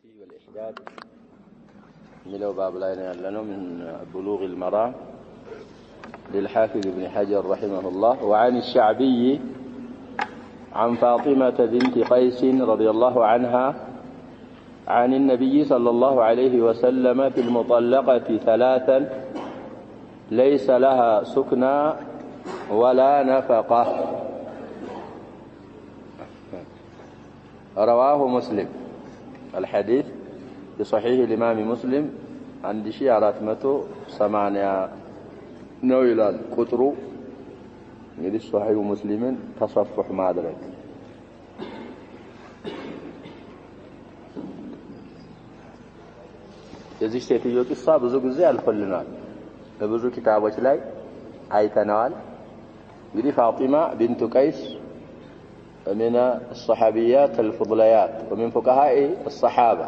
والإحداث ملو باب لاين يعلنه من بلوغ المرام للحافظ ابن حجر رحمه الله. وعن الشعبي عن فاطمة بنت قيس رضي الله عنها عن النبي صلى الله عليه وسلم في المطلقة ثلاثا ليس لها سكنى ولا نفقة. رواه مسلم. الحديث في صحيح الإمام مسلم عند شيء 480 نويلال قطرو يدي صحيح مسلم تصفح مادرك. የዚህ ሴትዮ ቂሷ ብዙ ጊዜ አልፈልናል በብዙ ኪታቦች ላይ አይተናል። እንግዲህ ፋጢማ ቢንቱ ቀይስ من الصحابيات الفضليات ومن فقهاء الصحابة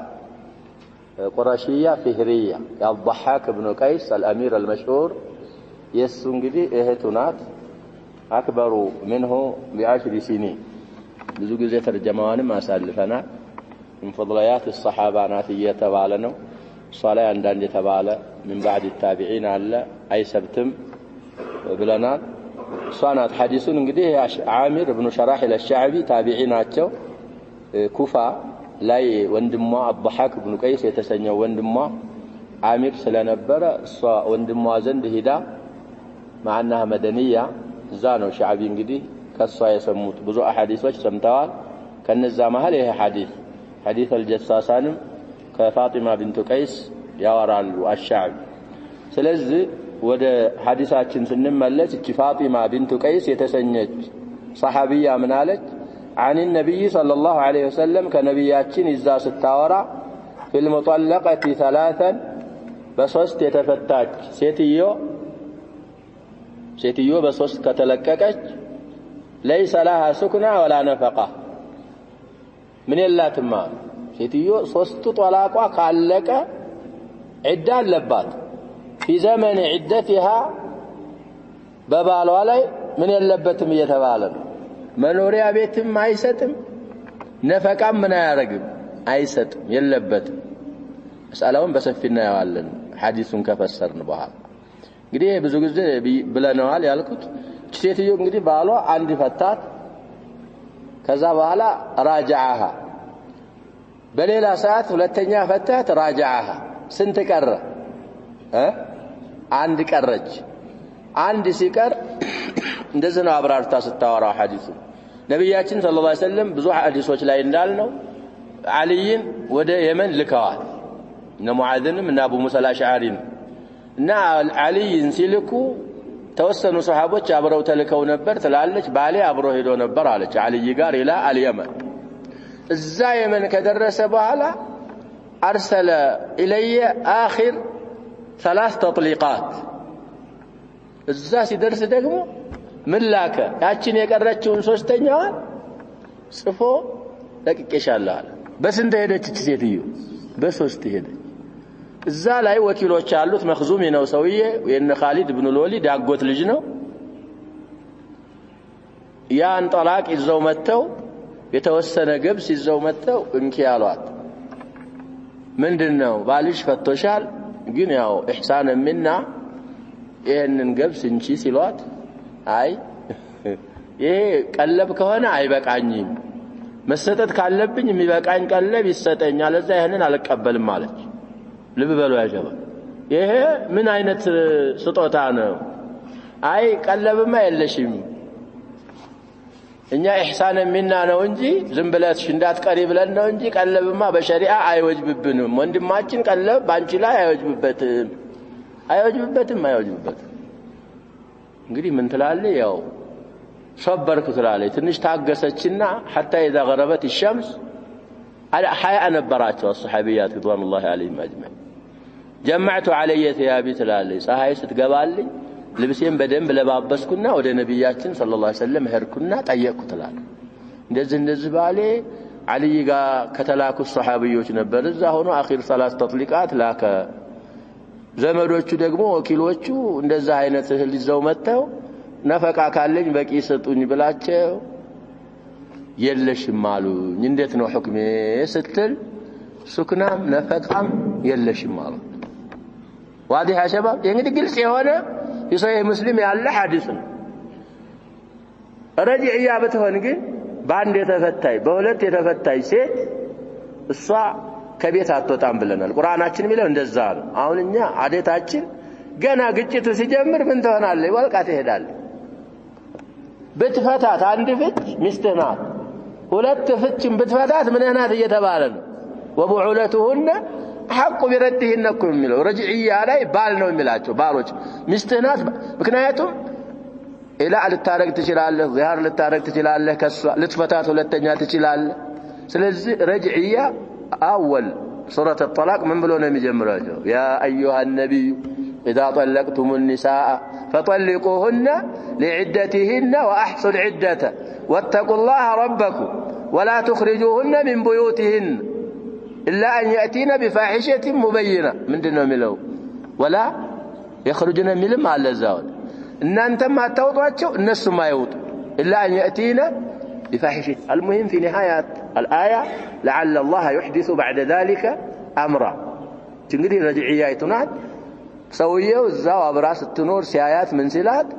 قرشية فهرية الضحاك بن قيس الأمير المشهور يسنجدي إهتنات أكبر منه ب10 سنين بزوج زي ترجمان ما سالفنا من فضليات الصحابة ناتية تبالنا صلاة عندنا تبالا من بعد التابعين على أي سبتم بلنا صانات حديثون እንግዲህ عامر بن شراحيل الشعبي تابعي ናቸው። ኩፋ ላይ ወንድሟ አብሐክ ብኑ ቀይስ የተሰኘው ወንድሟ አሚር ስለነበረ እሷ ወንድሟ ዘንድ ሄዳ ማዕናها መደንያ እዛ ነው ሻዕቢ እንግዲህ ከሷ የሰሙት ብዙ አሐዲሶች ሰምተዋል። ከነዛ መሃል ይሄ ሐዲስ አልጀሳሳንም ከፋጢማ ቢንቱ ቀይስ ያወራሉ አሻዕቢ። ስለዚህ ወደ ሐዲሳችን ስንመለስ እቺ ፋጢማ ቢንቱ ቀይስ የተሰኘች ሰሃቢያ ምን አለች? عن النبي صلى الله عليه وسلم ከነቢያችን ይዛ ስታወራ في المطلقة ثلاثا በሶስት የተፈታች ሴትዮ በሶስት ከተለቀቀች ليس لها سكنى ولا نفقة ምን የላትማ ሴትዮ ሶስቱ ጧላቋ ካለቀ ዒዳ አለባት። في زمن عدتها በባሏ ላይ ምን የለበትም እየተባለ ነው። መኖሪያ ቤትም አይሰጥም፣ ነፈቃም ምን አያረግም አይሰጥም፣ የለበትም። መስአላውን በሰፊና ያዋለን ሐዲሱን ከፈሰርን በኋላ እንግዲህ ብዙ ጊዜ ብለናል ያልኩት ሴትዮ እንግዲህ ባሏ አንድ ፈታት፣ ከዛ በኋላ ራጃዓሃ በሌላ ሰዓት ሁለተኛ ፈታት ራጃዓሃ ስንት ቀረ? አንድ ቀረች። አንድ ሲቀር እንደዚህ ነው አብራርታ ስታወራው ሐዲሱ። ነብያችን ሰለላሁ ዐለይሂ ወሰለም ብዙ ሐዲሶች ላይ እንዳልነው አልይን ወደ የመን ልከዋል። እነ ሙዓዝንም እና አቡ ሙሳ አልአሽዓሪን እና አልይን ሲልኩ ተወሰኑ ሰሃቦች አብረው ተልከው ነበር ትላለች። ባሌ አብሮ ሄዶ ነበር አለች አልይ ጋር ኢላ አልየመን። እዛ የመን ከደረሰ በኋላ አርሰለ ኢለየ አኺር 3 ተጥሊቃት እዛ ሲደርስ ደግሞ ምን ላከ? ያችን የቀረችውን ሶስተኛዋን ጽፎ ለቅቄሻለሁ አለ። በስንት ሄደች እቺ ሴትዮ? በሶስት ሄደች። እዛ ላይ ወኪሎች አሉት። መخزوم ነው ሰውዬ የነ ኻሊድ ኢብኑ ልወሊድ አጎት ልጅ ነው። ያን ጠላቅ ይዘው መተው የተወሰነ ገብስ ይዘው መተው እንኪ ያሏት ምንድነው ባልሽ ፈቶሻል ግን ያው ኢህሳን ምንና ይሄንን ገብስ እንቺ ሲሏት አይ ይሄ ቀለብ ከሆነ አይበቃኝም፣ መሰጠት ካለብኝ የሚበቃኝ ቀለብ ይሰጠኛል፣ ለዛ ይሄንን አልቀበልም ማለች። ልብ በሉ ያጀባ ይሄ ምን አይነት ስጦታ ነው? አይ ቀለብማ የለሽም እኛ ኢህሳን ምንና ነው እንጂ ዝም ብለሽ እንዳትቀሪ ብለን ነው እንጂ ቀለብማ በሸሪዓ አይወጅብብንም። ወንድማችን ቀለብ ባንቺ ላይ አይወጅብበትም። እንግዲህ ምን ትላለች? ያው صبرك ትላለች። ትንሽ ታገሰችና حتى اذا غربت الشمس حياء ነበራቸው الصحابيات رضوان الله عليهم اجمعين جمعت علي ثيابي ትላለች። ፀሐይ ስትገባልኝ ልብሴን በደንብ ለባበስኩና ወደ ነብያችን ሰለላሁ ዐለይሂ ወሰለም ሄድኩና ጠየቅኩ ትላለች። እንደዚህ ባሌ አልይ ጋር ከተላኩ ሱሐቢዮች ነበር። እዛ ሆኖ አኺር 3 ተጥሊቃት ላከ። ዘመዶቹ ደግሞ ወኪሎቹ እንደዛ አይነት እህል ይዘው መተው ነፈቃ ካለኝ በቂ ሰጡኝ ብላቸው የለሽም አሉኝ። እንዴት ነው ሁክሜ ስትል سكنام نفقام يلش مال واضح يا شباب يعني قلت هنا في صحيح مسلم يالله حديث رجعية بتهون ግን በአንድ የተፈታይ በሁለት የተፈታይ ሴት እሷ ከቤት አትወጣም ብለናል ቁርአናችን የሚለው እንደዛ ነው አሁን እኛ አዴታችን ገና ግጭቱ ሲጀምር ምን ትሆናለች ወልቃ ትሄዳለች በትፈታት አንድ ፍች ሚስትህ ናት ሁለት ፍችም በትፈታት ምን ናት እየተባለ ነው ወቡዑለቱሁነ ሐቁ ቢረድህነ እኮ የሚለው ረጅዕያ ላይ ባል ነው የሚላቸው ባሎች ሚስትህ ናት ምክንያቱም ኢላ ልታረግ ትችላለህ ዚሃር ልታረግ ትችላለህ ከሷ ልትፈታት ሁለተኛ ትችላለህ ስለዚህ ረጅዕያ اول سوره الطلاق من بلونه የሚጀምራቸው يا ايها النبي اذا طلقتم النساء فطلقوهن لعدتهن واحصوا العده واتقوا الله ربكم ولا تخرجوهن من بيوتهن الا ان ياتين بفاحشه مبينه ምንድነው የሚለው ولا يخرجن የሚልም አለ እዛው እናንተም አታውጧቸው እነሱም አይወጡ الا ان ياتينا بفاحشه المهم في نهايه الايه لعل الله يحدث بعد ذلك امرا እንግዲህ ረጅዕያይቱ ናት ሰውየው እዛው አብራ ስትኖር ሲያያት ምን ሲላት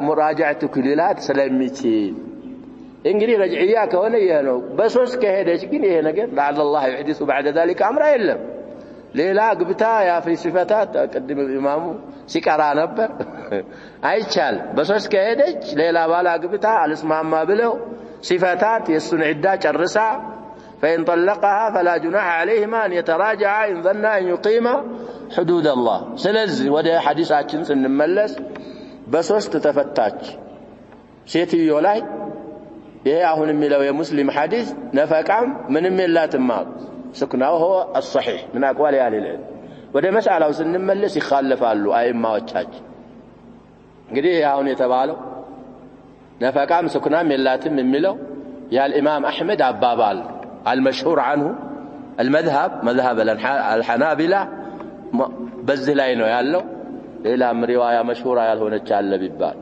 ሙራጃዕቱ ኩሊላት ስለሚችል እንግዲህ ረጅዕያ ከሆነ ይሄ ነው በሶስት ከሄደች ግን ይሄ ነገር لعل الله يحدث بعد ذلك امرا የለም ሌላ ግብታ ያፊ ሲፈታት ቀድም ኢማሙ ሲቀራ ነበር አይቻል በሶስት ከሄደች ሌላ ባላ ግብታ አልስማማ ብለው ሲፈታት የሱን ዒዳ ጨርሳ فإن طلقها فلا جناح عليهما أن يتراجعا إن ظنا أن يقيما حدود الله ስለዚህ ወደ ሐዲሳችን ስንመለስ በሶስት ተፈታች ሴትዮ ላይ ይሄ አሁን የሚለው የሙስሊም ሐዲስ ነፈቃም ምንም የላትም سكنه هو الصحيح من أقوال أهل العلم وده مسألة سنملس يخالفالو أئمةዎቻችን እንግዲህ አሁን የተባለው ነፈቃም سكنام የላትም የሚለው يا الإمام أحمد አባባል المشهور عنه المذهب مذهب الحنابلة በዚህ ላይ ነው ያለው ሌላም رواية مشهورة ያልሆነች አለ ቢባል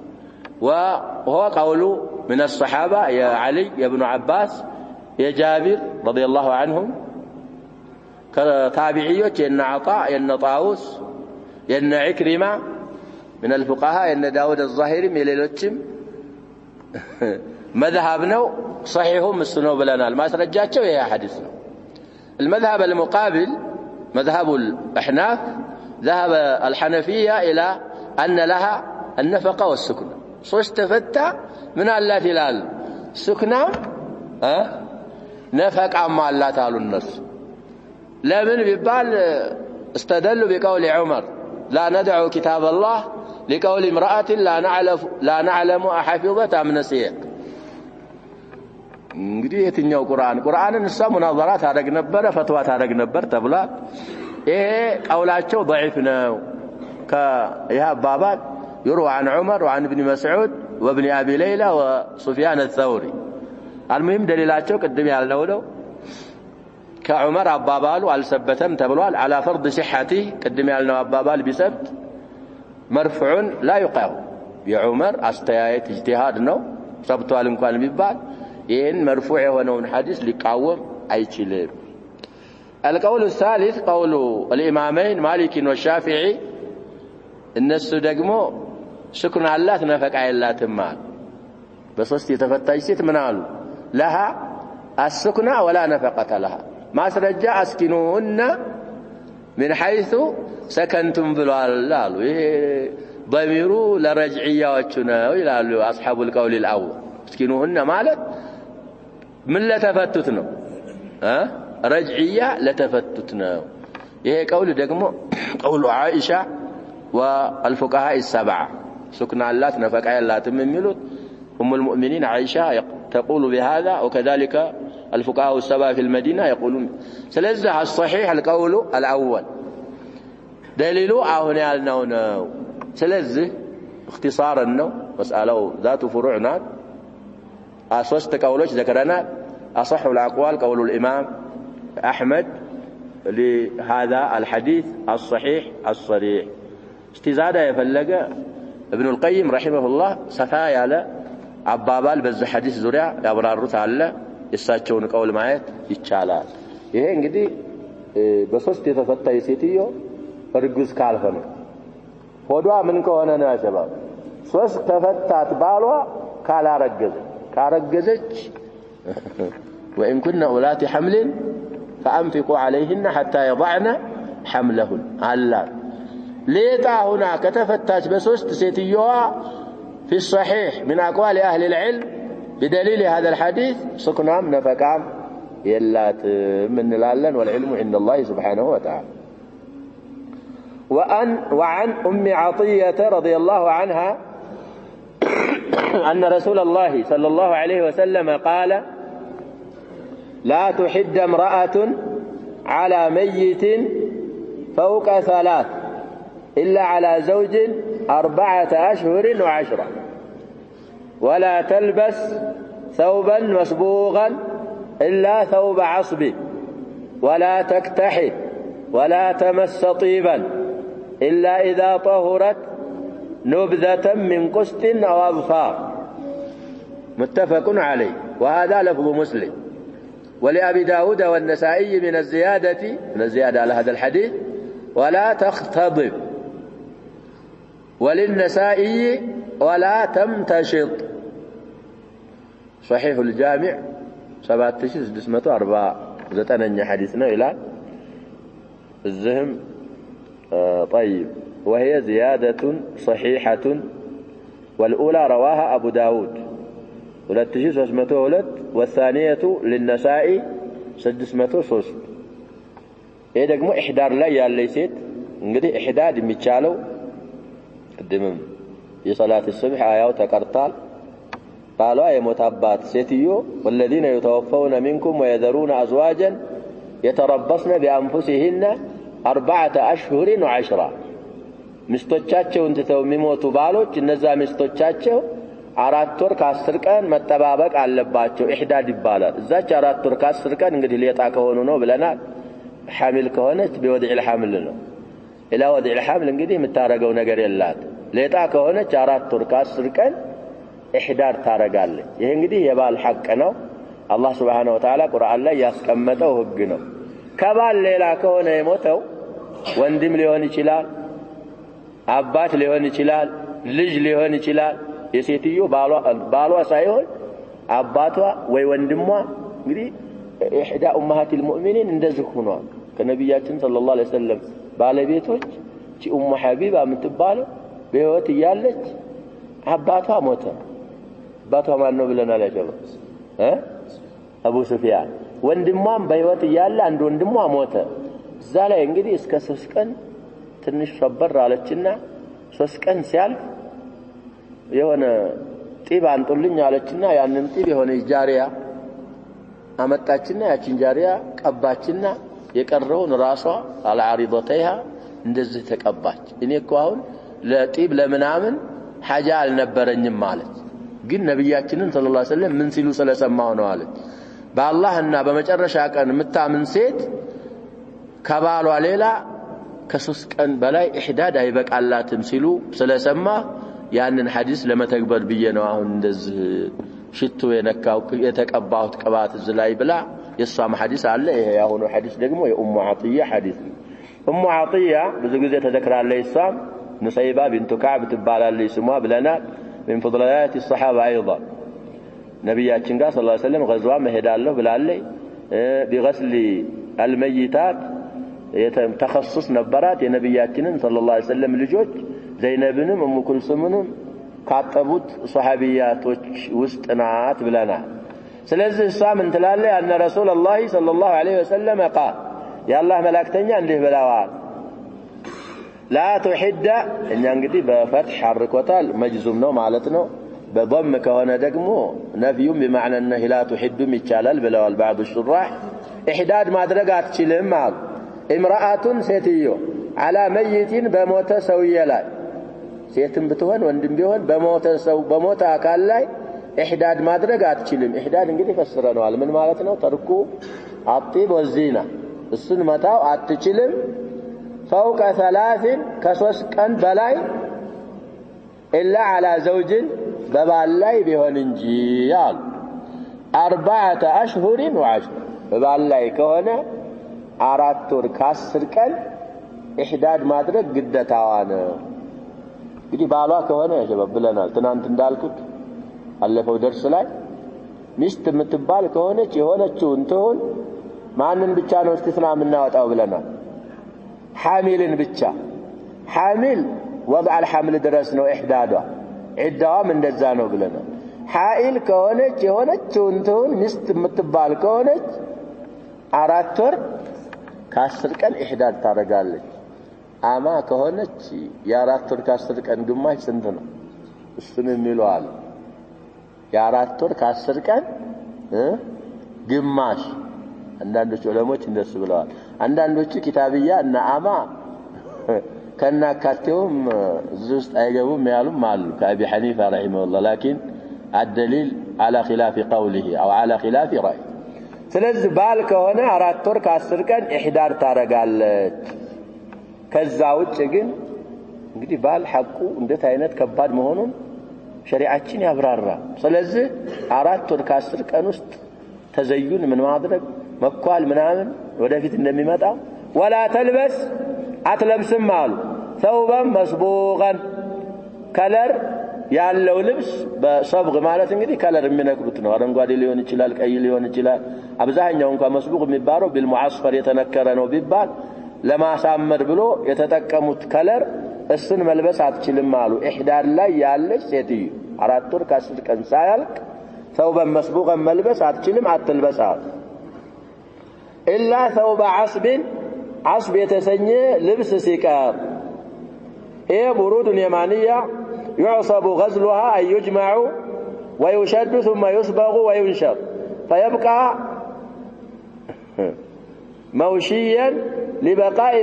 وهو قول من الصحابة يا علي يا ابن عباس يا جابر رضي الله عنهم كتابعيوች የነ عطاء የነ طاووس የነ عكرمة من الفقهاء የነ داود الظاهري የሌሎችም مذهب ነው صحيحهم السنو بلنا ማስረጃቸው ይሄ ሐዲስ ነው المذهب المقابل مذهب الأحناف ذهب الحنفية إلى أن لها النفقة والسكنة ሶስት ፈታ ምን አላት ይላል سكنة نفقة አላት አሉ እነሱ لمن بيبال استدلوا بقول عمر لا ندع كتاب الله لقول امرأة لا نعلم أحفظت أم نسيت እንግዲህ የትኛው ቁርአንን እሷ ሙናዘራት አደረግ ነበር ፈትዋ ታደረግ ነበር ተብሏል ይሄ ቀውላቸው ضعيف ነው ከይህ አባባል يروى عن عمر وعن ابن مسعود وابن أبي ليلى وسفيان الثوري المهم دليلاቸው ቅድም ያልነው ነው كعمر أبابالو السبتم تبلوال على فرض صحته قدم يالنا أبابال بسبت مرفوع لا يقاو يا عمر استيايت اجتهاد نو سبتوا لنكوان ببال إن مرفوع ونون حديث لقاوم أيشلم القول الثالث قول الإمامين مالك والشافعي الناس دقمو شكرا الله نفق عيلا تمال بس يتفتش ست منالو لها السكنة ولا نفقة لها ما سرجع أسكنوهن من حيث سكنتم بالوالال ضميروا لرجعية وشنا ويلالوا أصحاب القول الأول اسكنوهن مالت من لتفتتنا رجعية لتفتتنا إيه قول دقمو قول عائشة والفقهاء السبعة سكن الله نفقع الله تمملت أم المؤمنين عائشة تقول بهذا وكذلك الفقهاء السبعة في المدينة يقولون سلزح الصحيح القول الأول دليلوا هنا النون سلزح اختصارا النو مسألة ذات فروعنا أسوست قولوش ذكرنا أصح الأقوال قول الإمام أحمد لهذا الحديث الصحيح الصريح استزادة يفلق ابن القيم رحمه الله سفايا له አባባል በዚህ ሐዲስ ዙሪያ ያብራሩት አለ የሳቸውን ቀውል ማየት ይቻላል ይሄ እንግዲህ በሶስት የተፈታች ሴትዮ እርጉዝ ካልሆነ ሆዷ ምን ከሆነ ነው ያሸባብ ሶስት ተፈታት ባሏ ካረገዘች وإن كنا أولات حمل فأنفقوا عليهن حتى يضعن حملهن الله ليتا هنا كتفتاج بسوست سيتيوها في الصحيح من أقوال أهل العلم بدليل هذا الحديث سكنام نفقام يلات من الالن والعلم عند الله سبحانه وتعالى وعن أم عطية رضي الله عنها أن رسول الله صلى الله عليه وسلم قال لا تحد امرأة على ميت فوق 3 إلا على زوج 4 أشهر و10 ولا تلبس ثوبا مسبوغا إلا ثوب عصب ولا تكتحل ولا تمس طيبا إلا إذا طهرت نبذة من قسط أو أظفار متفق عليه وهذا لفظ مسلم ولأبي داود والنسائي من الزيادة على هذا الحديث ولا تختضب وللنسائي ولا تمتشط صحيح الجامع 7649 حديثنا إلى الزهم طيب وهي زيادة صحيحة والأولى رواها أبو داود 2302 والثانية للنسائي 603 إيه دقمو إحدار لا يالي سيت እንግዲህ إحداد የሚቻለው ቅድምም የصلاة الصبح አያው ተቀርጣል ባሏ የሞታባት ሴትዮ والذين يتوفون منكم ويذرون أزواجا يتربصن بأنفسهن 4 أشهر و10 ሚስቶቻቸውን ትተው የሚሞቱ ባሎች እነዛ ሚስቶቻቸው 4 ወር ከ10 ቀን መጠባበቅ አለባቸው إحداد ይባላል እዛች 4 ወር ከ10 ቀን እንግዲህ ሊጣ ከሆኑ ነው ብለናል حامل ከሆነች بوضع الحمل ነው إلى وضع الحمل እንግዲህ የምታረገው ነገር የላት ሊጣ ከሆነች 4 ወር ከ10 ቀን إحداد ታረጋለች ይሄ እንግዲህ የባል ሐቅ ነው አላህ Subhanahu Wa Ta'ala ቁርአን ላይ ያስቀመጠው ህግ ነው ከባል ሌላ ከሆነ የሞተው ወንድም ሊሆን ይችላል አባት ሊሆን ይችላል ልጅ ሊሆን ይችላል የሴትዮ ባሏ ሳይሆን አባቷ ወይ ወንድሟ እንግዲህ إحدى أمهات المؤمنين እንደዚህ ሆኗል ከነብያችን ሰለላሁ ዐለይሂ ወሰለም ባለቤቶች ቺ ኡሙ ሐቢባ የምትባለው በህይወት እያለች አባቷ ሞተ አባቷ ማን ነው ብለናል ያጀባ አቡ ሱፊያን ወንድሟም በህይወት እያለ አንድ ወንድሟ ሞተ እዛ ላይ እንግዲህ እስከ 3 ቀን ትንሽ ሰበር አለችና 3 ቀን ሲያልፍ የሆነ ጢብ አንጡልኝ አለችና ያንን ጢብ የሆነ ጃሪያ አመጣችና ያቺን ጃሪያ ቀባችና የቀረውን ራሷ አልዓሪضتها እንደዚህ ተቀባች እኔ እኮ አሁን ለጢብ ለምናምን ሐጃ አልነበረኝም ማለት ግን ነብያችንን ሰለላሁ ዐለይሂ ወሰለም ምን ሲሉ ስለሰማው ነው አለች በአላህና በመጨረሻ ቀን የምታምን ሴት ከባሏ ሌላ ከ3 ቀን በላይ إحداد አይበቃላትም ሲሉ ስለሰማ ያንን ሐዲስ ለመተግበር ብዬ ነው አሁን እንደዚህ ሽቱ የነካው የተቀባሁት ቅባት ዝላይ ብላ የሷም ሐዲስ አለ ይሄ ያሁኑ ሐዲስ ደግሞ የኡሙ አጥያ ሐዲስ ኡሙ አጥያ ብዙ ጊዜ ተዘክራለች እሷም نصيبة بنت كعب تبالالي سموا بلنا من فضليات الصحابة أيضا نبياتنا صلى الله عليه وسلم غزوة مهداله بلالي بغسل الميتات تخصص نبرات نبياتنا صلى الله عليه وسلم لجوج زينبنم أم كلثومنم كاتبوت صحابيات وسطنات بلنا ስለዚህ እሷም እንትላለ أن رسول الله صلى الله عليه وسلم قال يا الله ملائكتኛ እንዲህ ብለዋል لا تحد እኛ እንግዲህ በفتح حركوታል مجزوم ነው ማለት ነው بضم ከሆነ ደግሞ نفي بمعنى انه لا تحد ይቻላል ብለዋል بعض الشراح إحداد ማድረግ አትችልም አሉ امرأة ሴትዮ على ميت በሞተ ሰውዬ ላይ ሴትም ብትሆን ወንድም ቢሆን በሞተ ሰው በሞተ አካል ላይ إحداد ማድረግ አትችልም إحداد እንግዲህ ፈስረናል ምን ማለት ነው ተርኩ አጥብ ወዚና እሱን መታው አትችልም فوق 3 ከ3 ቀን በላይ إلا على زوج በባል ላይ ቢሆን እንጂ ያል 4 أشهر و10 በባል ላይ ከሆነ 4 ወር ከ10 ቀን ኢህዳድ ማድረግ ግዴታዋ ነው። እንግዲህ ባሏ ከሆነ ያጀበብለናል ትናንት እንዳልኩት አለፈው ደርስ ላይ ሚስት የምትባል ከሆነች የሆነችው እንትሆን ማንን ብቻ ነው እስቲስና የምናወጣው ብለናል? ሐሚልን ብቻ። ሐሚል ወضع الحمل ድረስ ነው ኢህዳዷ፣ ዒዳዋም እንደዛ ነው ብለናል። ሐኢል ከሆነች የሆነችው እንትሆን ሚስት የምትባል ከሆነች 4 ወር ከ10 ቀን ኢህዳድ ታረጋለች። አማ ከሆነች የ4 ወር ከ10 ቀን ግማሽ ስንት ነው? እሱን የሚሏል የ4 ወር ከ10 ቀን ግማሽ። አንዳንዶች ዑለሞች እንደሱ ብለዋል። አንዳንዶቹ ኪታብያ እና አማ ከናካቴውም እዚህ ውስጥ አይገቡም ያሉም አሉ ከአቢ ሐኒፋ ረሂመሁላህ። ላኪን الدليل على خلاف قوله أو على خلاف رأيه። ስለዚህ ባል ከሆነ 4 ወር ከ10 ቀን ኢህዳር ታረጋለች። ከዛ ውጭ ግን እንግዲህ ባል ሐቁ እንዴት አይነት ከባድ መሆኑን ሸሪዓችን ያብራራ። ስለዚህ 4 ወር ከ10 ቀን ውስጥ ተዘዩን ምን ማድረግ መኳል ምናምን ወደፊት እንደሚመጣ ወላ ተልበስ አትለብስም አሉ ثوبا مسبوغا ከለር ያለው ልብስ በሰብግ ማለት እንግዲህ ከለር የሚነክሩት ነው። አረንጓዴ ሊሆን ይችላል፣ ቀይ ሊሆን ይችላል። አብዛኛው እንኳን መስቡቅ የሚባለው بالمعصفر የተነከረ ነው ቢባል ለማሳመር ብሎ የተጠቀሙት ከለር እሱን መልበስ አትችልም አሉ። ኢህዳር ላይ ያለች ሴትዮ 4 ወር ከ10 ቀን ሳያልቅ ثوبا مسبوغا መልበስ አትችልም፣ አትልበሳት إلا ثوب عصب عصب የተሰኘ ልብስ ሲቀር هي برود يمانية يعصب غزلها أن يجمع ويشد ثم يصبغ وينشر فيبقى موشيا لبقاء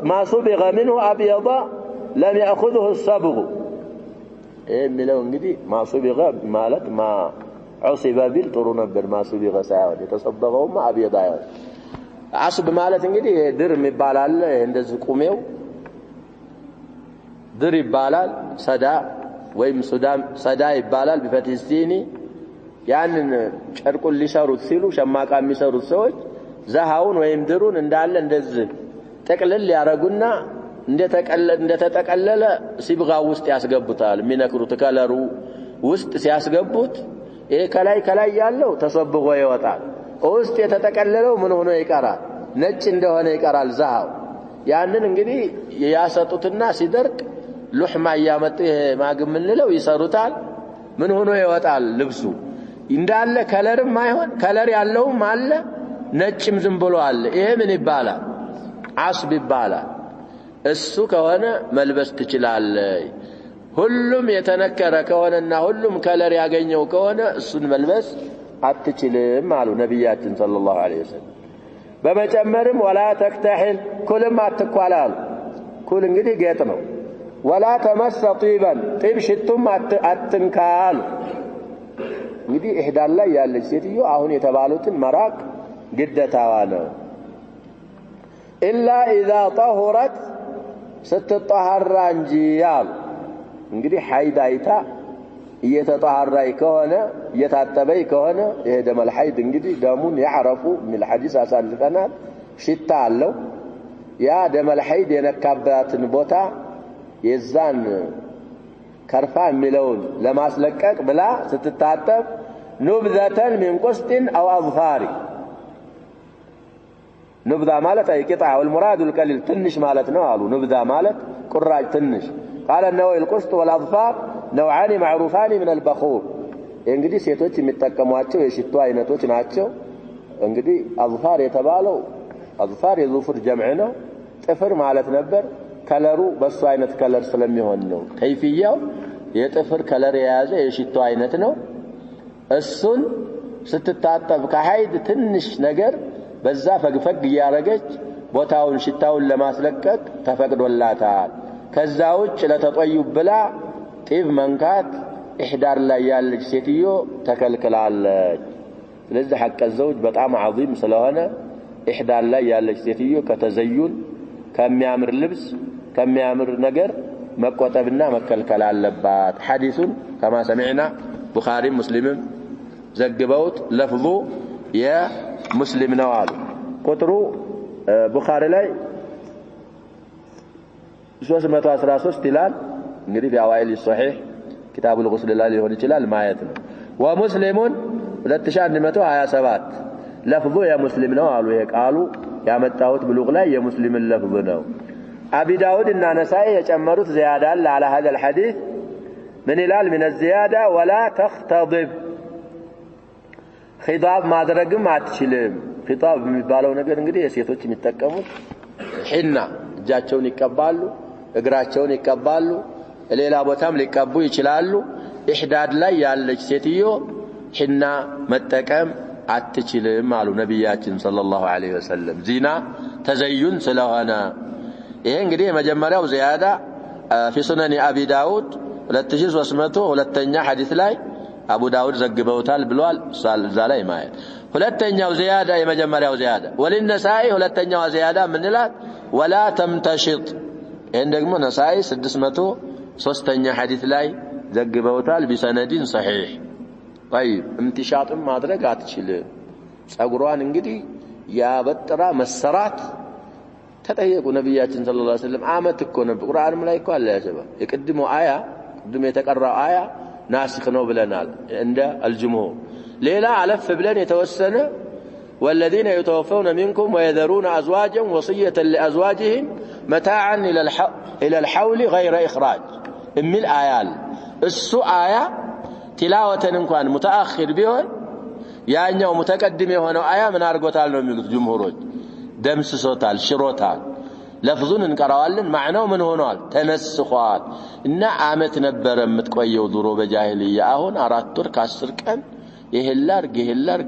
ما صبغ منه أبيض لم يأخذه الصبغ. ملو انجدي ما صبغ مالت ما عصب بالطرو نبر ما صبغ ساعد يتصبغهم ما أبيض عيون. عصب مالت انجدي در مبالال هندز قوميو در يبالال صدا ويم صدا يبالال بفتح السين يعني ጨርቁን ሊሰሩት ሲሉ ሸማቃ የሚሰሩት ሰዎች ዘሃውን ወይም ድሩን እንዳለ እንደዚህ ተቀለል ያረጉና እንደተጠቀለለ ሲብጋው ውስጥ ያስገቡታል። የሚነክሩት ከለሩ ውስጥ ሲያስገቡት ይሄ ከላይ ያለው ተሰብጎ ይወጣል። ውስጥ የተጠቀለለው ምን ሆኖ ይቀራል? ነጭ እንደሆነ ይቀራል ዘሃው። ያንን እንግዲህ ያሰጡትና ሲደርቅ ሉህማ ያመጡ ማግምንለው ይሰሩታል። ምን ሆኖ ይወጣል? ልብሱ እንዳለ ከለርም አይሆን ከለር ያለውም አለ ነጭም ዝም ብሎ አለ። ይሄ ምን ይባላል? አስብ ይባላል። እሱ ከሆነ መልበስ ትችላለህ። ሁሉም የተነከረ ከሆነና ሁሉም ከለር ያገኘው ከሆነ እሱን መልበስ አትችልም አሉ ነብያችን ሰለላሁ ዐለይሂ ወሰለም። በመጨመርም ወላ ተክተሂል ኩልም አትኳላሉ። ኩል እንግዲህ ጌጥ ነው። ወላ ተመሰ ጢበን ጢብ ሽቱም አትንካሉ። እንግዲህ ኢህዳል ላይ ያለች ሴትዮ አሁን የተባሉትን መራቅ ግዴታዋ ነው። ኢላ ኢዛ ጠሁረት ስትጠሃራ እንጂ ያሉ እንግዲህ ሐይድ አይታ እየተጠሃራይ ከሆነ እየታጠበይ ከሆነ ይሄ ደመል ሐይድ እንግዲህ ደሙን ያعرፉ من الحديث አሳልፈናል። ሽታ አለው። ያ ደመል ሐይድ የነካባትን ቦታ የዛን ከርፋ የሚለውን ለማስለቀቅ ብላ ስትታጠብ ኑብዘተን من قسط او اظفار نبذة مالت أي قطعة والمراد القليل تنش مالت نوالو نبذة مالت قراج تنش. قال النووي القسط والأظفار نوعان معروفان من البخور. እንግዲህ ሴቶች የሚጠቀሟቸው የሽቶ አይነቶች ናቸው። እንግዲህ አظفار የተባለው አظفار የዙፍር ጀምዕ ነው። ጥፍር ማለት ነበር። ከለሩ በሱ አይነት ከለር ስለሚሆን ነው። ከይፍያው የጥፍር ከለር የያዘ የሽቶ አይነት ነው። እሱን ስትታጠብ ከሐይድ ትንሽ ነገር በዛ ፈግፈግ ያረገች ቦታውን ሽታውን ለማስለቀቅ ተፈቅዶላታል። ከዛ ውጭ ለተጠዩብ ብላ ጢብ መንካት ኢህዳር ላይ ያለች ሴትዮ ተከልክላለች። ስለዚህ ሐቅ ዘውጅ በጣም عظيم ስለሆነ ኢህዳር ላይ ያለች ሴትዮ ከተዘዩን ከሚያምር ልብስ ከሚያምር ነገር መቆጠብና መከልከል አለባት። ሐዲሱን كما سمعنا ቡኻሪ ሙስሊምም ዘግበውት ለፍዙ የሙስሊም ነው አሉ። ቁጥሩ ቡኻሪ ላይ 313 ይላል እንግዲህ በአዋኢል ሶሒህ كتاب الغسل ላይ ሊሆን ይችላል ማየት ነው ወሙስሊሙን 2127 ለፍዙ የሙስሊም ነው አሉ የቃሉ ያመጣሁት ብሉግ ላይ የሙስሊምን ለፍዝ ነው አቢ ዳውድ እና ነሳኢ የጨመሩት زيادة على هذا الحديث من ይላል من الزيادة ولا تختضب خضاب ማድረግም አትችልም خطاب የሚባለው ነገር እንግዲህ የሴቶች የሚጠቀሙት ሒና እጃቸውን ይቀባሉ እግራቸውን ይቀባሉ ሌላ ቦታም ሊቀቡ ይችላሉ ኢህዳድ ላይ ያለች ሴትዮ ሒና መጠቀም አትችልም አሉ ነብያችን ሰለላሁ ዐለይሂ ወሰለም ዚና ተዘዩን ስለሆነ ይሄ እንግዲህ የመጀመሪያው زيادة في سنن ابي داود 2300 ሁለተኛ ሐዲስ ላይ አቡ ዳውድ ዘግበውታል ብሏል እዛ ላይ ማየት ሁለተኛው زيادة የመጀመሪያው زيادة ወለነሳኢ ሁለተኛው زيادة ምንላት ولا تمتشط ይሄን ደግሞ ነሳኢ 603ኛ ሐዲስ ላይ ዘግበውታል بسندين صحيح طيب امتشاطም ማድረግ አትችልም ጸጉሯን እንግዲህ ያበጥራ መሰራት ተጠየቁ ነብያችን ሰለላሁ ዐለይሂ ወሰለም አመት እኮ ነው ቁርአንም ላይ እኮ አለ ያሰባ የቅድሙ አያ ቅድም የተቀራው አያ ናስኽ ነው ብለናል እንደ الجمهور ሌላ አለፍ ብለን የተወሰነ والذين يتوفون منكم ويذرون ازواجا وصيه لازواجهم متاعا الى الحول غير اخراج من الايات እሱ አያ ቲላወተን እንኳን متاخر ቢሆን ያኛው متقدم የሆነው አያ ምን አርጎታል ነው የሚሉት ጅምሁሮች ደምስሶታል ሽሮታል ለፍዙን እንቀራዋለን ማዕናው ምን ሆኗል ተነስቷል እና አመት ነበር የምትቆየው ድሮ በጃሂልያ አሁን 4 ወር ከ10 ቀን ይሄላርግ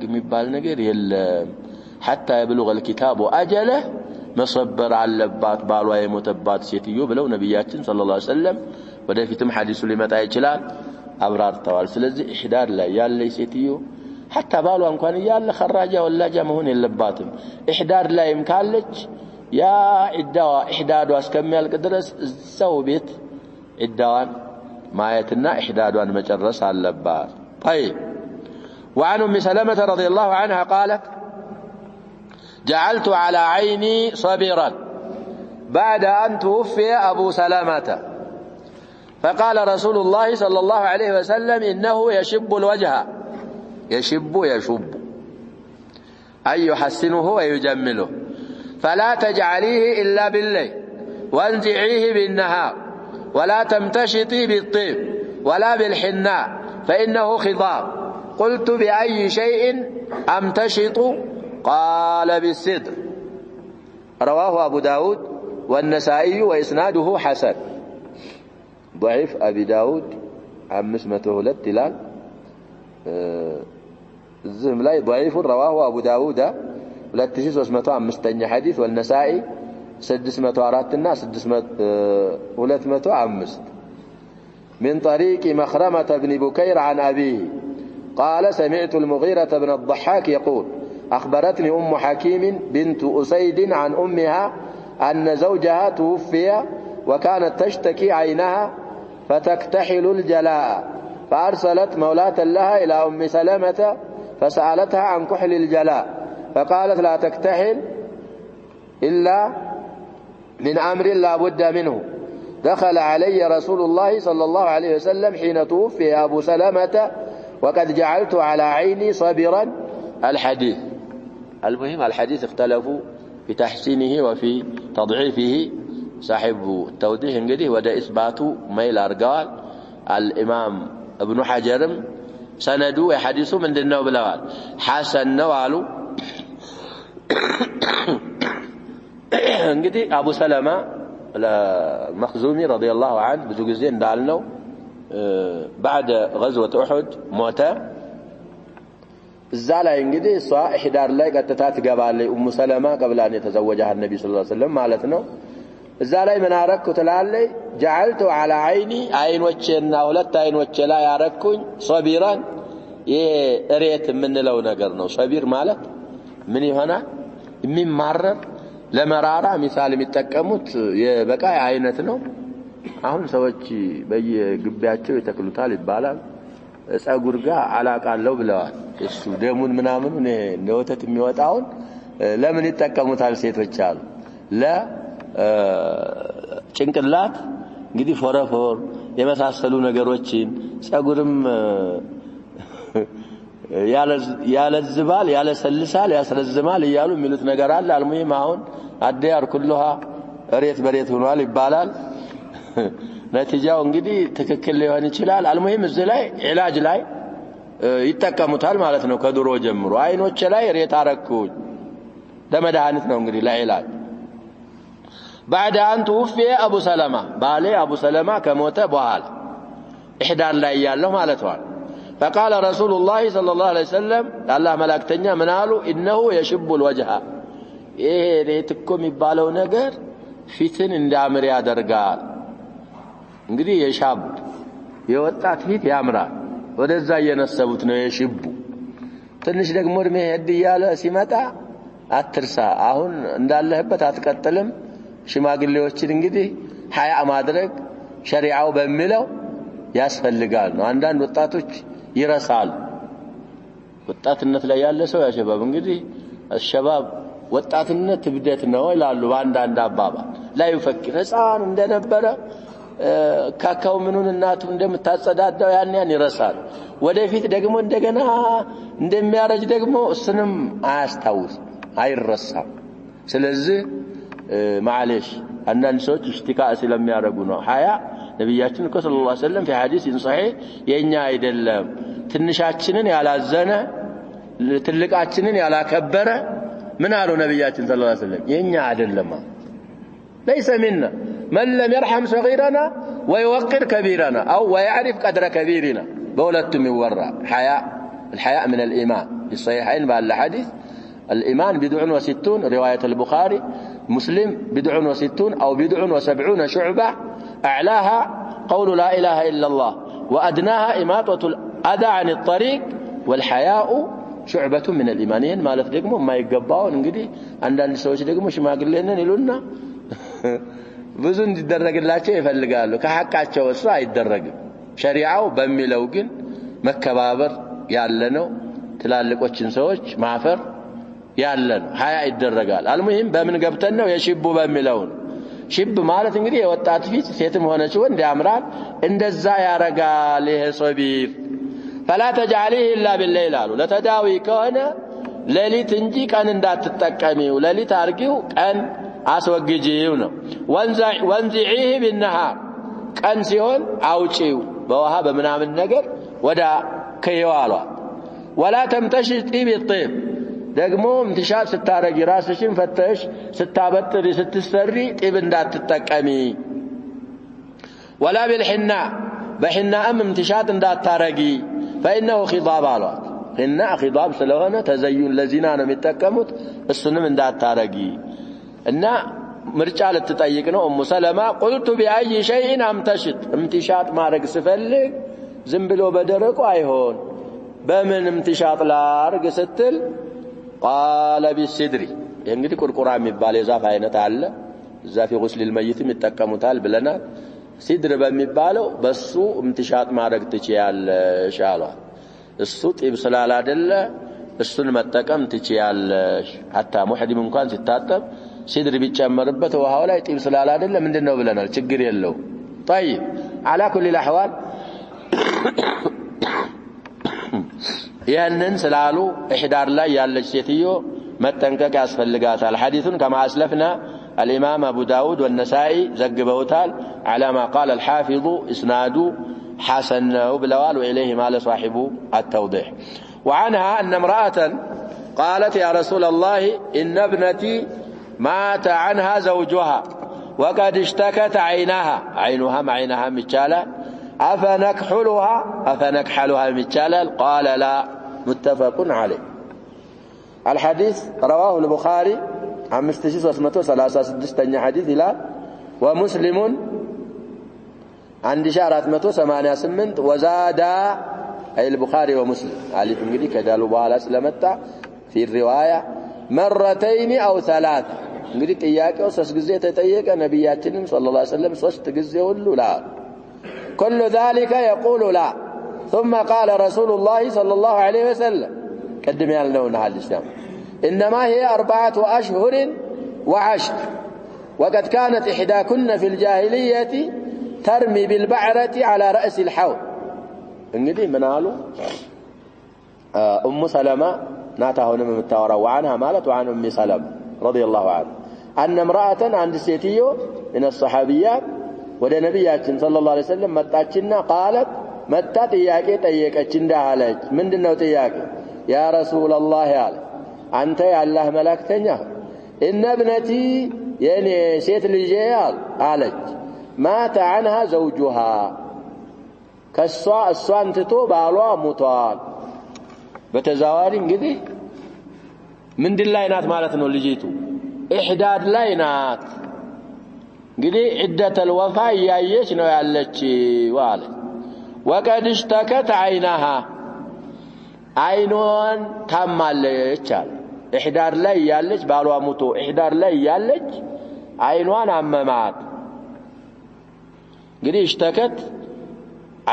የሚባል ነገር የለም حتى يبلغ الكتاب اجله መሰበር አለባት ባሏ የሞተባት ሴትዮ ብለው ነብያችን ሰለላሁ ዐለይሂ ወሰለም ወደፊትም ሐዲሱ ሊመጣ ይችላል አብራርተዋል ስለዚህ ኢህዳድ ላይ ያለ ሴትዮ حتى ባሏ እንኳን ያለ خراጃ ወላጃ መሆን የለባትም ኢህዳድ ላይም ካለች ያ ኢዳዋ ኢህዳዷ እስከሚያልቅ ድረስ እዛው ቤት ኢዳዋን ማየትና ኢህዳዷን መጨረስ አለባት طيب وعن ام سلمة رضي الله عنها قالت جعلت على عيني صبرا بعد أن توفي أبو سلمة فقال رسول الله صلى الله عليه وسلم إنه يشب الوجه يشب أي يحسنه ويجمله فلا تجعليه إلا بالليل وانزعيه بالنهار ولا تمتشطي بالطيب ولا بالحناء فإنه خضاب قلت بأي شيء أمتشط قال بالصدر رواه أبو داود والنسائي وإسناده حسن ضعيف أبي داود 502 تلال الزهم لا ضعيف رواه أبو داود 2305 حديث والنسائي 604 الناس 205 من طريق مخرمة بن بكير عن أبيه قال سمعت المغيرة بن الضحاك يقول أخبرتني أم حكيم بنت أسيد عن أمها أن زوجها توفي وكانت تشتكي عينها فتكتحل الجلاء فأرسلت مولاة لها إلى أم سلمة فسألتها عن كحل الجلاء فقالت لا تكتحل إلا من أمر لا بد منه دخل علي رسول الله صلى الله عليه وسلم حين توفي أبو سلمة وقد جعلت على عيني صبرا الحديث المهم الحديث اختلفوا في تحسينه وفي تضعيفه صاحب التوضيح انقديه وده إثباته ميل أرقال الإمام ابن حجرم سندوا يحدثوا من دنو بلوال حسن نوالو انقدي أبو سلمة المخزومي رضي الله عنه بزوجين دالنو بعد غزوة أحد موتا الزالة انقدي صاح إحدار لاي قد تتاتقبال لي أم سلمة قبل أن يتزوجها النبي صلى الله عليه وسلم مالتنا الزالة من أركو تلالي جعلت على عيني عين وجهنا ولت عين وجه لا ياركون صبيرا ريت من لو نقرنا صبير مالت من هنا من مرر ለመራራ ሚሳል የሚጠቀሙት የበቃይ አይነት ነው አሁን ሰዎች በየግቢያቸው ይተክሉታል ይባላል ጸጉር ጋር አላቃለው ብለዋል እሱ ደሙን ምናምን እንደወተት የሚወጣውን ለምን ይጠቀሙታል ሴቶች አሉ ለጭንቅላት እንግዲህ ፎረፎር የመሳሰሉ ነገሮችን ጸጉርም ያለዝባል ያለሰልሳል ያስረዝማል ይያሉ የሚሉት ነገር አለ አልሙሂም አሁን አዲያር ኩሉሃ እሬት በሬት ሆኗል ይባላል ነቲጃው እንግዲህ ትክክል ሊሆን ይችላል አልሙሂም እዚህ ላይ ኢላጅ ላይ ይጠቀሙታል ማለት ነው ከድሮ ጀምሮ አይኖች ላይ እሬት አረኩኝ ለመድኃኒት ነው እንግዲህ ለኢላጅ بعد أن توفي أبو سلمة بالي أبو سلمة كموت بوال إحدى لا يالله مالتوان فقال رسول الله صلى الله عليه وسلم الله ملاكتنيا منالو إنه يشب الوجه إيه ريتكم يبالو نجر ፊትን እንዳምር ያደርጋል እንግዲህ የሻብ የወጣት ፊት ያምራል ወደዛ እየነሰቡት ነው የሽቡ ትንሽ ደግሞ እድሜ ሄድ ይያለ ሲመጣ አትርሳ አሁን እንዳለህበት አትቀጥልም ሽማግሌዎችን እንግዲህ ሀያ ማድረግ ሸሪዓው በሚለው ያስፈልጋል ነው አንዳንድ ወጣቶች ይረሳሉ ወጣትነት ላይ ያለ ሰው ያሸባብ እንግዲህ الشباب ወጣትነት ትብደት ነው ይላሉ በአንዳንድ አባባል ላይ ይፈክር ህፃን እንደነበረ ካካው ምኑን እናቱ እንደምታጸዳዳው ያን ይረሳል ወደፊት ደግሞ እንደገና እንደሚያረጅ ደግሞ እሱንም አያስታውስ አይረሳም ስለዚህ معلش አንዳንድ ሰዎች اشتكاء ስለሚያረጉ ነው ሀያ ነብያችን ሰለላሁ ዐለይሂ ወሰለም في حديث صحيح የኛ አይደለም ትንሻችንን ያላዘነ ትልቃችንን ያላከበረ من قالوا نبياتنا صلى الله عليه وسلم ينيا عدلما ليس منا من لم يرحم صغيرنا ويوقر كبيرنا أو ويعرف قدر كبيرنا بولدتم يورى الحياء من الإيمان بالصحيحين بالحديث الإيمان 60 رواية البخاري مسلم 60 أو 70 شعبة أعلاها قول لا إله إلا الله وأدناها إماطة الأذى عن الطريق والحياء شعبة من الإيمانين مالت ደግሞ የማይገባውን እንግዲህ አንዳንድ ሰዎች ደግሞ ሽማግሌነን ይሉና ብዙ እንዲደረግላቸው ይፈልጋሉ ከሐቃቸው እሱ አይደረግም ሸሪዓው በሚለው ግን መከባበር ያለ ነው ትላልቆችን ሰዎች ማፈር ያለ ነው ሀያ ይደረጋል አልሙሂም በምን ገብተን ነው የሽቡ በሚለው ሽብ ማለት እንግዲህ የወጣት ፊት ሴትም ሆነች ወንድ ያምራል እንደዛ ያረጋል ይሄ ሶቢር فلا تجعليه إلا بالليل قالوا لتداوي كهنا ليلت انجي كان اندات تتقميو ليلت ارجيو كان اسوججيو ነው وانزعيه بالنهار كان ሲሆን አውጪው በውሃ በመናምን ነገር ወዳ ከየዋሏ ولا تمتشي طيب الطيب ደግሞ ምትሻት ስታረጊ ራስሽን ፈተሽ ስታበጥሪ ስትሰሪ ጢብ እንዳትጠቀሚ ولا بالحناء بحناءም ምትሻት እንዳታረጊ فإنه خضاب አሏት እና خضاب ስለሆነ ተዘዩን ለዚና ነው የሚጠቀሙት እሱንም እንዳታረጊ እና ምርጫ ልትጠይቅ ነው ኡሙ ሰለማ قلت بأي شيء امتشط امتشاط ማድረግ ስፈልግ ዝም ብሎ በደረቁ አይሆን በምን امتشاط ላርግ ስትል قال بالسدر እንግዲህ ቁርቁራ የሚባል የዛፍ አይነት አለ እዛ في غسل الميت የሚጠቀሙታል ብለናል ሲድር በሚባለው በሱ امتشاط ማድረግ ትችያለሽ አሏት እሱ ጢብ ስላላደለ እሱን መጠቀም ትችያለሽ hatta ሙህዲም እንኳን ሲታጠብ ሲድር ቢጨመርበት ውሃው ላይ ጢብ ስላላደለ ምንድነው ብለናል ችግር የለው طيب على كل الاحوال ያንን ስላሉ ኢህዳር ላይ ያለች ሴትዮ መጠንቀቅ ያስፈልጋታል ሐዲሱን كما اسلفنا الإمام أبو داود والنسائي زقبوتال على ما قال الحافظ إسناد حسن وبلوال وإليه مال صاحب التوضيح وعنها أن امرأة قالت يا رسول الله إن ابنتي مات عنها زوجها وقد اشتكت عينها معينها متشالا أفنكحلها متشالا قال لا متفق عليه الحديث رواه البخاري 5336 حديث إلى ومسلم 1488 وزاد أي البخاري ومسلم ألف انجلي كدالوا بها سلمتا في الرواية مرتين أو ثلاثة انجلي تياك وصص قزية تياك نبياتنا صلى الله عليه وسلم صص قزية ولو لا كل ذلك يقول لا ثم قال رسول الله صلى الله عليه وسلم قدم يالنون هذا الإسلام إنما هي 4 أشهر و10 وقد كانت إحداكن في الجاهلية ترمي بالبعرة على رأس الحوض እንግዲህ ምን አሉ ኡሙ ሰለማ ናታሁንም የምታወራው عنها ማለት وعن ام سلمة رضي الله عنها أن امرأة عند ሴትዮ من الصحابيات ወደ ነብያችን ሰለላሁ ዐለይሂ ወሰለም መጣችና قالت መጣ ጥያቄ ጠየቀች እንዳለች ምንድነው ጥያቄ ያ ረሱላህ ያለ አንተ ያላህ መላእክተኛ እነ ابنتي የኔ ሴት ልጄ አለች ማተ عنها زوجها ከሷ እሷን ትቶ ባሏ ሞቷል በተዛዋሪ እንግዲህ ምንድን ላይ ናት ማለት ነው ልጅቱ ኢህዳድ ላይ ናት እንግዲህ عدة الوفاة ያየች ነው ያለች ዋለ وقد اشتكت عينها አይኗን ታማለች አለ ኢህዳድ ላይ ያለች ባሏ ሞቶ ኢህዳድ ላይ ያለች አይኗን አመማት እንግዲህ اشتكت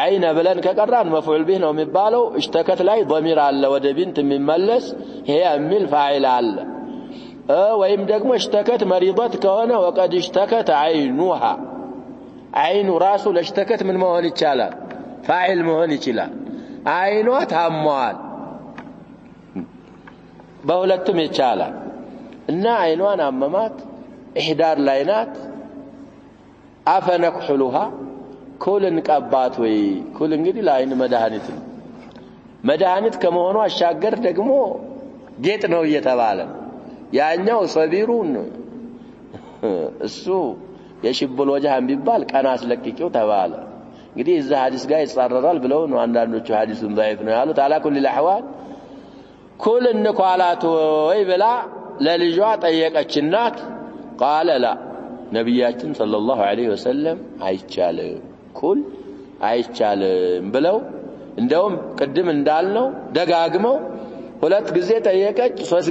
عين بلن كقران مفعول به ነው የሚባለው اشتكت ላይ ضمير አለ ወደ ቢንት የሚመለስ هي የሚል ፋዒል አለ ወይም ደግሞ اشتكت مريضت ከሆነ وقد اشتكت عينها عين ራሱ ለاشتكت ምን መሆን ይችላል ፋዒል መሆን ይችላል አይኗ ታሟል በሁለቱም ይቻላል እና አይኗን አመማት ኢህዳር ላይ ናት አፈነክሁሉሃ ኩልን ቀባት ወይ ኩል እንግዲህ ለአይን መድኃኒት ከመሆኑ አሻገር ደግሞ ጌጥ ነው እየተባለ ያኛው ሰቢሩን እሱ የሽብል ወጃህን ቢባል ቀና አስለቅቂው ተባለ እንግዲህ እዛ ሐዲስ ጋር ይጻረራል ብለው ነው አንዳንዶቹ ሐዲሱን ضعيف ነው ያሉት على كل الاحوال ኩል እንኳላት ወይ ብላ ለልጇ ጠየቀችናት قال لا ነብያችን ሰለላሁ ዐለይሂ ወሰለም አይቻልም ኩል አይቻልም ብለው እንደውም ቅድም እንዳልነው ደጋግመው ሁለት ጊዜ ጠየቀች ሶስት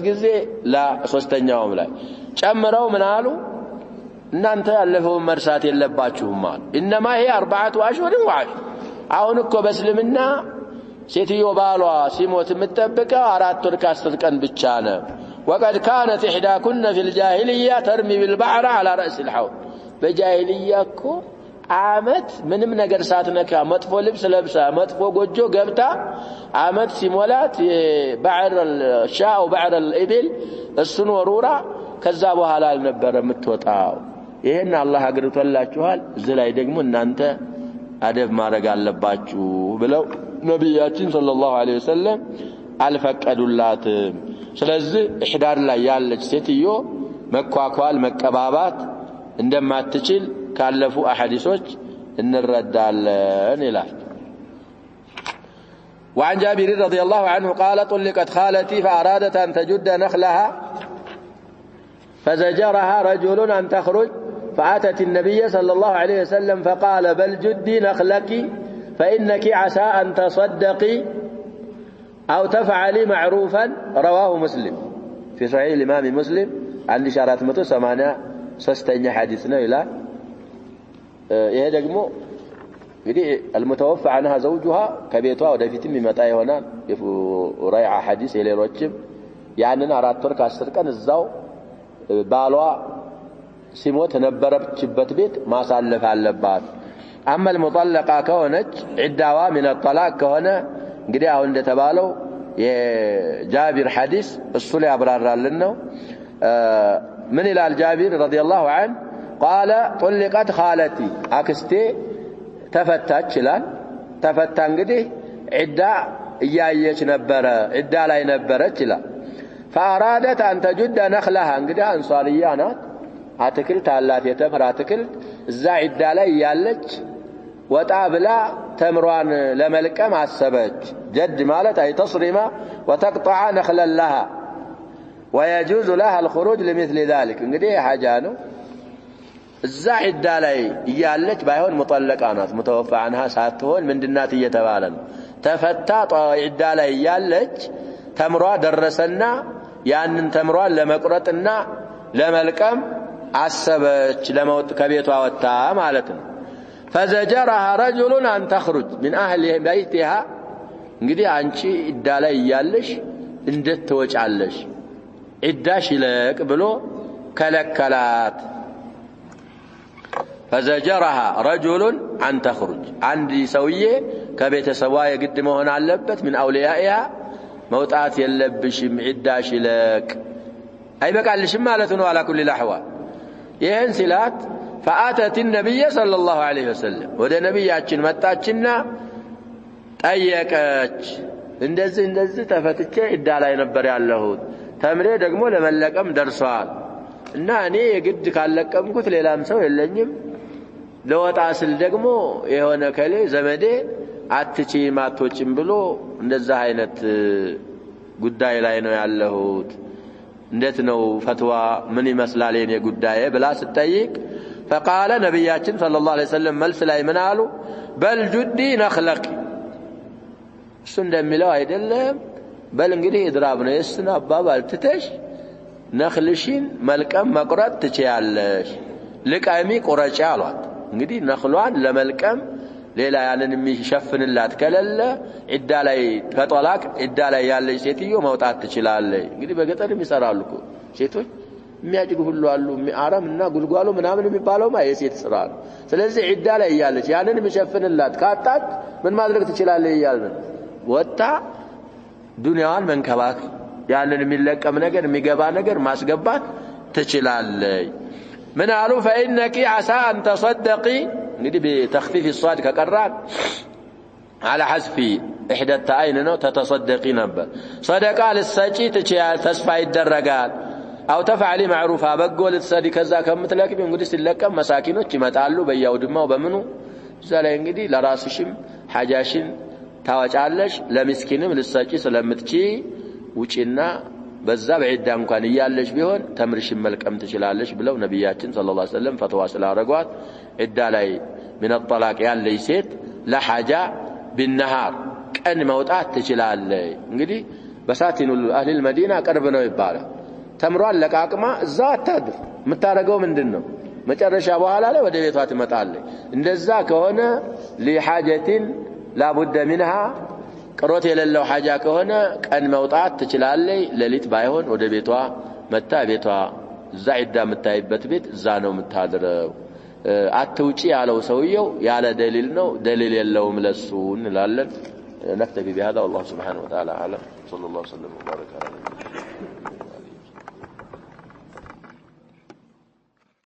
ጊዜ ላ ሶስተኛውም ላይ ጨምረው ምን አሉ እናንተ ያለፈው መርሳት የለባችሁም ማለት انما هي 4 أشهر و10 አሁን እኮ በእስልምና ሴትዮ ባሏ ሲሞት የምትጠብቀው 4 ወር ከ10 ቀን ብቻ ነው وقد كانت إحداكن في الجاهلية ترمي بالبعر على رأس الحوض በጃሂልያ እኮ አመት ምንም ነገር ሳትነካ መጥፎ ልብስ ለብሳ መጥፎ ጎጆ ገብታ አመት ሲሞላት بعر الشاء وبعر الإبل እሱን ወሩራ ከዛ በኋላ አልነበረ የምትወጣው ይሄን አላህ አግርቶላችኋል እዚህ ላይ ደግሞ እናንተ አደብ ማድረግ አለባችሁ ብለው ነብያችን ሰለላሁ ዐለይሂ ወሰለም አልፈቀዱላትም ስለዚህ ኢህዳር ላይ ያለች ሴትዮ መኳኳል መቀባባት እንደማትችል ካለፉ አሐዲሶች እንረዳለን ይላል وعن جابر رضي الله عنه قال طلقت خالتي فأرادت أن تجد نخلها فزجرها رجل أن تخرج فأتت النبي صلى الله عليه وسلم فقال بل جدي نخلك فإنك عسى أن تصدقي أو تفعلي معروفا رواه مسلم في صحيح الإمام مسلم عن شارات متسمانا سستني حديثنا إلى ይሄ ደግሞ እንግዲህ المتوفى عنها زوجها ከቤቷ ወደፊትም ይመጣ ይሆናል የራይዓ ሐዲስ የሌሎችም ያንን 4 ወር ከ10 ቀን እዛው ባሏ ሲሞት ነበረችበት ቤት ማሳለፍ አለባት اما المطلقه ከሆነች ዒዳዋ من الطلاق ከሆነ እንግዲህ አሁን እንደተባለው የጃቢር ሐዲስ እሱ ላይ ያብራራልን ነው من الى الجابر رضي الله عنه قال طلقت خالتي اكستي تفتاች ይላል ተፈታ እንግዲህ ዒዳ እያየች ነበረ ዒዳ ላይ ነበረች ይላል فارادت ان تجد نخلها እንግዲህ አንሷልያ ናት አትክልት አላት የተምራ አትክልት እዛ ዒዳ ላይ ያለች ወጣ ብላ ተምሯን ለመልቀም አሰበች جد ማለት አይ تصرم وتقطع نخلا لها ويجوز لها الخروج لمثل ذلك እንግዲህ ሐጃ ነው እዛ ዒዳ ላይ ያለች ባይሆን ሙጠለቃ ናት متوفى عنها ሳትሆን ምንድናት እየተባለ ነው ተፈታ ዒዳ ላይ ያለች ተምሯ ደረሰና ያንን ተምሯን ለመቁረጥና ለመልቀም አሰበች ለመውጥ ከቤቷ ወጣ ማለት ነው فزجرها رجل أن تخرج من أهل بيتها እንግዲህ አንቺ ዒዳ ላይ ያለሽ እንዴት ትወጫለሽ ዒዳሽ ይለቅ ብሎ ከለከላት فزجرها رجل أن تخرج عندي سوية كبيتسوا يقد مهن علبت من أوليائها موتات يلبشم عداش لك أي بقى لشمالة على كل الأحوال ينسلات فآتت النبي صلى الله عليه وسلم وده نبياتشن متاتشنا طيقች እንደዚህ ተፈትቼ عدا ላይ ነበር ያለሁት ተምሬ ደግሞ ለመለቀም ደርሷል እና እኔ የግድ ካለቀምኩት ሌላም ሰው የለኝም ለወጣ ስል ደግሞ የሆነ ከሌ ዘመዴ አትጪ ማቶጭም ብሎ እንደዛ አይነት ጉዳይ ላይ ነው ያለሁት እንዴት ነው ፈትዋ ምን ይመስላል የኔ ጉዳይ ብላ ስትጠይቅ فقال ነብያችን صلى الله عليه وسلم መልስ ላይ ምን አሉ በል ጁዲ ነخلق እሱ እንደሚለው አይደለም በል እንግዲህ እድራብ ነው እሱን አባባል ትተሽ ነخልሽን መልቀም መቁረጥ ትችያለሽ ልቃሚ ቁረጫ አሏት እንግዲህ ነخሏን ለመልቀም ሌላ ያንን የሚሸፍንላት ከለለ ዒዳ ላይ ከጦላቅ ዒዳ ላይ ያለች ሴትዮ መውጣት ትችላለች እንግዲህ በገጠርም ይሰራሉ እኮ ሴቶች የሚያጭዱ ሁሉ አሉ አረምና ጉልጓሎ ምናምን የሚባለውማ የሴት ስራ ነው ስለዚህ ዒዳ ላይ ያለች ያንን የሚሸፍንላት ካጣች ምን ማድረግ ትችላለች ይያልን ወጣ ዱንያዋን መንከባክ ያንን የሚለቀም ነገር የሚገባ ነገር ማስገባት ትችላለች من قالوا فإنك عسى أن تصدقي نجي بتخفيف الصاد كقرات على حذف إحدى التعين إنه تتصدقي نبر صدقة للسجي تسفى الدرجات أو تفعلي معروفة بقول الصدي كذا كم مثلك بينقدس اللكم مساكينه كما تعلو بياود ما وبمنو زال ينقدي لراسشم حاجاشين ታወጫለሽ ለምስኪንም ለሰጪ ስለምትጪ ውጪና በዛ በዒዳ እንኳን ይያለሽ ቢሆን ተምርሽን መልቀም ትችላለሽ ብለው ነብያችን ሰለላሁ ዐለይሂ ወሰለም ፈትዋ ስላረጓት ዒዳ ላይ من الطلاق ያለሽ ሴት ለሐጃ بالنهار ቀን መውጣት ትችላለሽ እንግዲህ በሳቲኑ አህሊ المدينه ቅርብ ነው ይባላል ተምሯል ለቃቅማ እዛው አታድር የምታረገው ምንድነው መጨረሻ በኋላ ላይ ወደ ቤቷ ትመጣለች እንደዛ ከሆነ لحاجه لا بد منها قروت የሌለው ሐጃ ከሆነ ቀን መውጣት ትችላለች ለሊት ባይሆን ወደ ቤቷ መጣ ቤቷ እዛ ዒዳ የምታይበት ቤት እዛ ነው የምታድረው አትውጪ ያለው ሰውየው ያለ ደሊል ነው ደሊል የለውም ለሱ እንላለን نكتفي بهذا والله سبحانه وتعالى اعلم صلى الله وسلم وبارك على